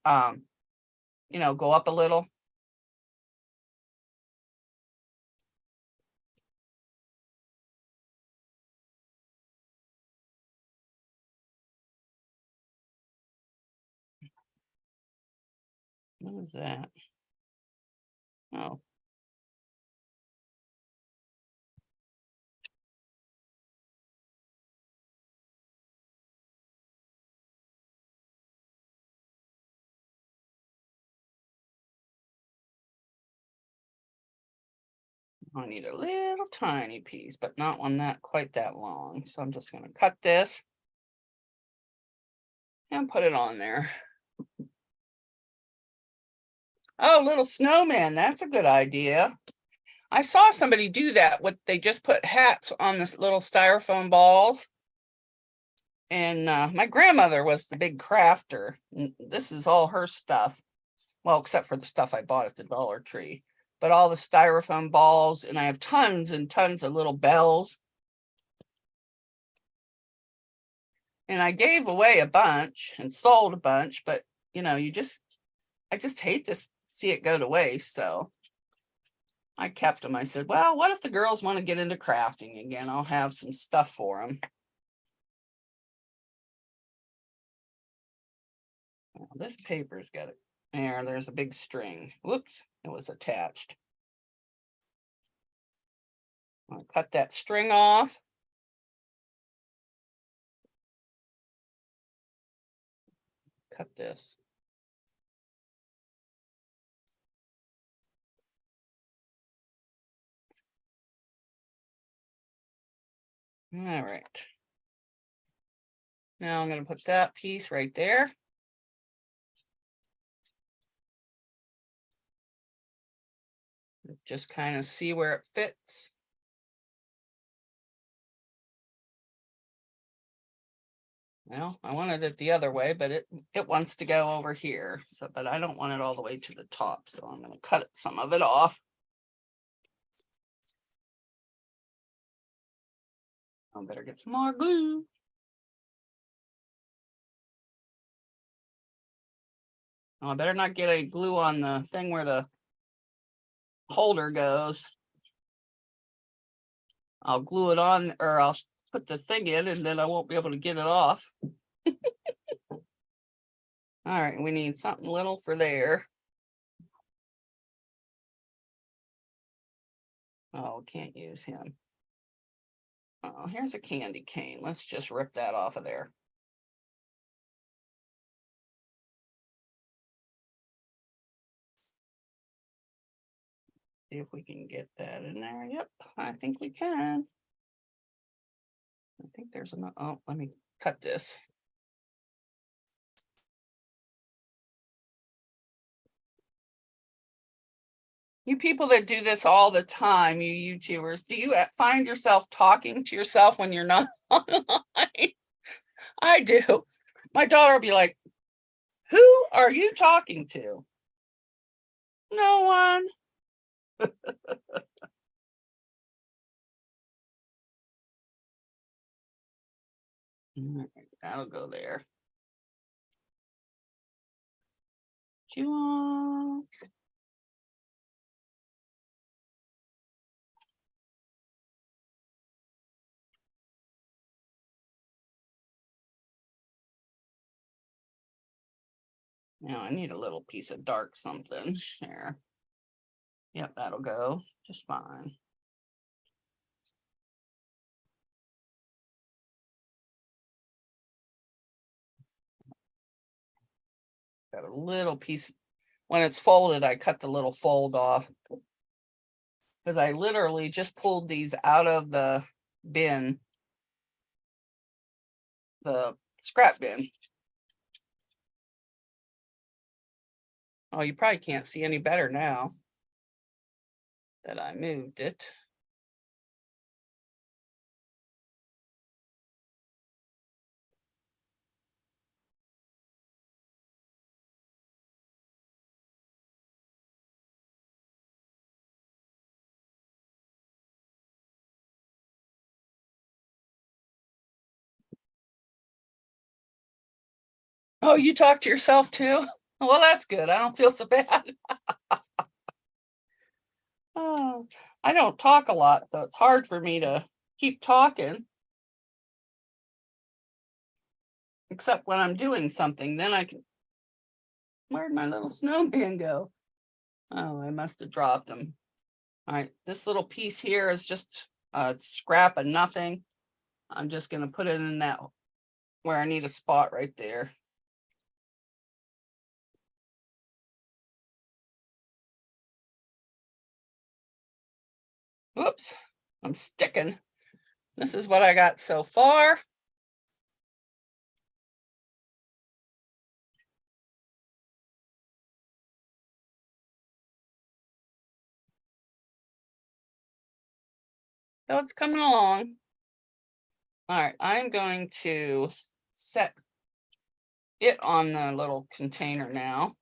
you know, go up a little. What is that? Oh. I need a little tiny piece, but not one that quite that long. So I'm just going to cut this and put it on there. Oh, little snowman. That's a good idea. I saw somebody do that. They just put hats on this little styrofoam balls. And my grandmother was the big crafter. This is all her stuff. Well, except for the stuff I bought at the Dollar Tree. But all the styrofoam balls, and I have tons and tons of little bells. And I gave away a bunch and sold a bunch, but you know, I just hate to see it go to waste. So I kept them. I said, well, what if the girls want to get into crafting again? I'll have some stuff for them. Well, this paper's got it. There's a big string. Whoops, it was attached. I'll cut that string off. Cut this. All right. Now I'm going to put that piece right there. Just kind of see where it fits. Well, I wanted it the other way, but it wants to go over here. So, but I don't want it all the way to the top. So I'm going to cut some of it off. I better get some more glue. Oh, I better not get a glue on the thing where the holder goes. I'll glue it on, or I'll put the thing in and then I won't be able to get it off. All right, we need something little for there. Oh, can't use him. Oh, here's a candy cane. Let's just rip that off of there. See if we can get that in there. Yep, I think we can. I think there's enough. Oh, let me cut this. You people that do this all the time, you YouTubers, do you find yourself talking to yourself when you're not online? I do. My daughter will be like, who are you talking to? No one. That'll go there. You want? Now I need a little piece of dark something there. Yep, that'll go just fine. Got a little piece. when it's folded, I cut the little fold off. Because I literally just pulled these out of the bin, the scrap bin. Oh, you probably can't see any better now that I moved it. Oh, you talk to yourself too? Well, that's good. I don't feel so bad. Oh, I don't talk a lot, so it's hard for me to keep talking. Except when I'm doing something, then I can. Where'd my little snowman go? Oh, I must have dropped him. All right, this little piece here is just a scrap of nothing. I'm just gonna put it in that where I need a spot right there. Whoops, I'm sticking. This is what I got so far. So it's coming along. All right, I'm going to set it on the little container now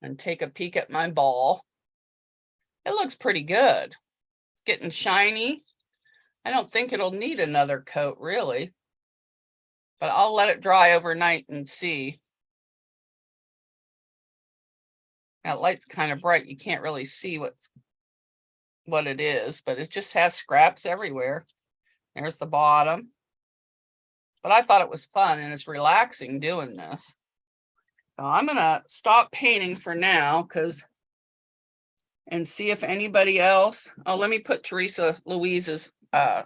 and take a peek at my ball. It looks pretty good. It's getting shiny. I don't think it'll need another coat really, but I'll let it dry overnight and see. That light's kind of bright. You can't really see what it is, but it just has scraps everywhere. There's the bottom. But I thought it was fun and it's relaxing doing this. So I'm gonna stop painting for now and see if anybody else. Oh, let me put Teresa Louise's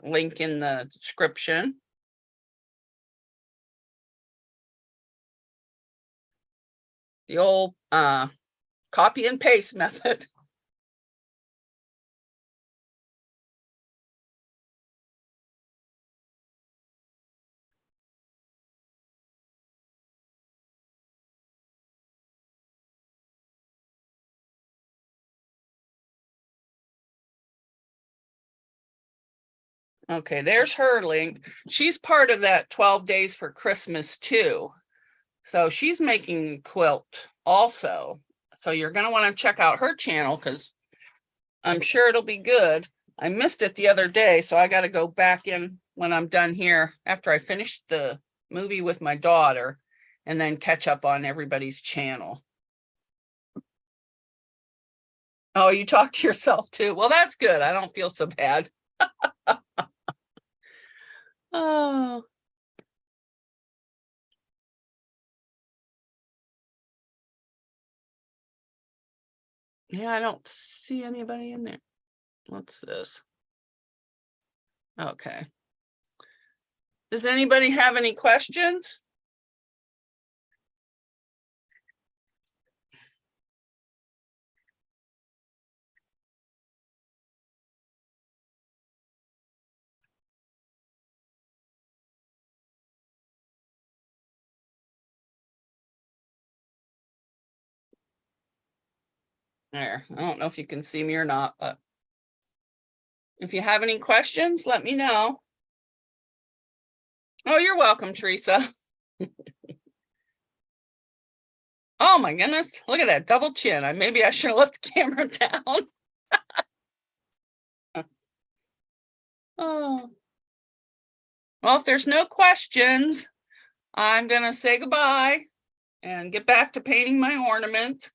link in the description. The old copy and paste method. Okay, there's her link. She's part of that 12 days for Christmas too. So she's making a quilt also. So you're going to want to check out her channel because I'm sure it'll be good. I missed it the other day, so I got to go back in when I'm done here after I finish the movie with my daughter and then catch up on everybody's channel. Oh, you talk to yourself too. Well, that's good. I don't feel so bad. Oh. Yeah, I don't see anybody in there. What's this? Okay. Does anybody have any questions? There, I don't know if you can see me or not, but if you have any questions, let me know. Oh, you're welcome, Teresa. Oh my goodness, look at that double chin. Maybe I should have left the camera down. Oh. Well, if there's no questions, I'm gonna say goodbye and get back to painting my ornament.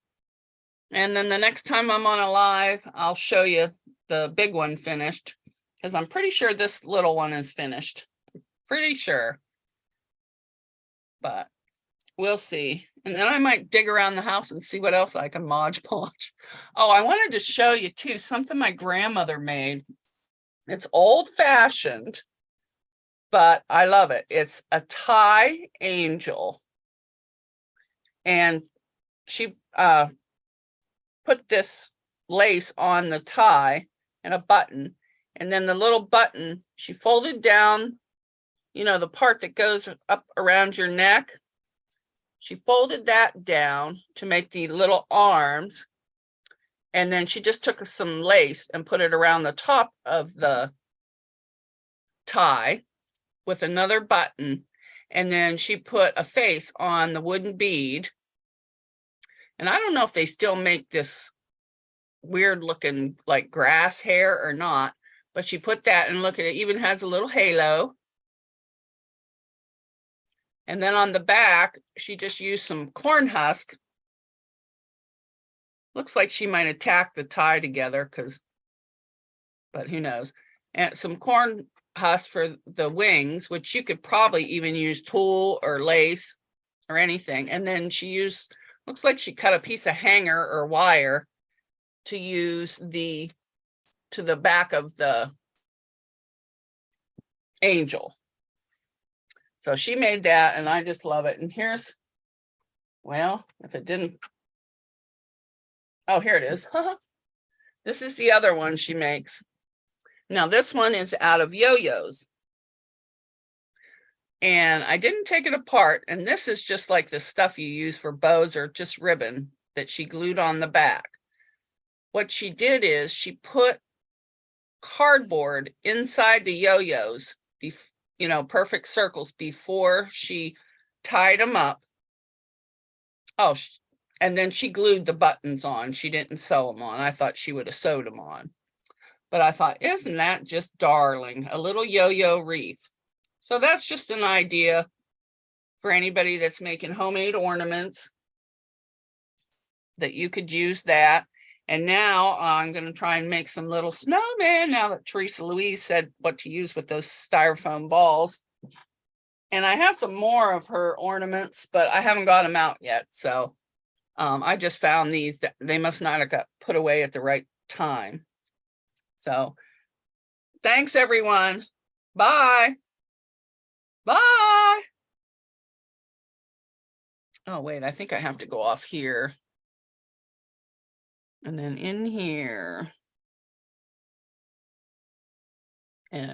And then the next time I'm on a live, I'll show you the big one finished because I'm pretty sure this little one is finished. Pretty sure. But we'll see. And then I might dig around the house and see what else I can Mod Podge. Oh, I wanted to show you too, something my grandmother made. It's old fashioned, but I love it. It's a Thai angel. And she put this lace on the tie and a button, and then the little button, she folded down, you know, the part that goes up around your neck. She folded that down to make the little arms, and then she just took some lace and put it around the top of the tie with another button, and then she put a face on the wooden bead. And I don't know if they still make this weird looking like grass hair or not, but she put that, and look at it, even has a little halo. And then on the back, she just used some corn husk. Looks like she might have tacked the tie together, but who knows. And some corn husk for the wings, which you could probably even use tulle or lace or anything. And then she used, looks like she cut a piece of hanger or wire to use to the back of the angel. So she made that, and I just love it. And here's, well, if it didn't, oh, here it is. This is the other one she makes. Now this one is out of yo-yos. And I didn't take it apart. And this is just like the stuff you use for bows or just ribbon that she glued on the back. What she did is she put cardboard inside the yo-yos, you know, perfect circles, before she tied them up. Oh, and then she glued the buttons on. She didn't sew them on. I thought she would have sewed them on. But I thought, isn't that just darling? A little yo-yo wreath. So that's just an idea for anybody that's making homemade ornaments, that you could use that. And now I'm going to try and make some little snowmen, now that Teresa Louise said what to use with those styrofoam balls. And I have some more of her ornaments, but I haven't got them out yet. So I just found these, that they must not have got put away at the right time. So thanks, everyone. Bye. Bye. Oh, wait, I think I have to go off here. And then in here. And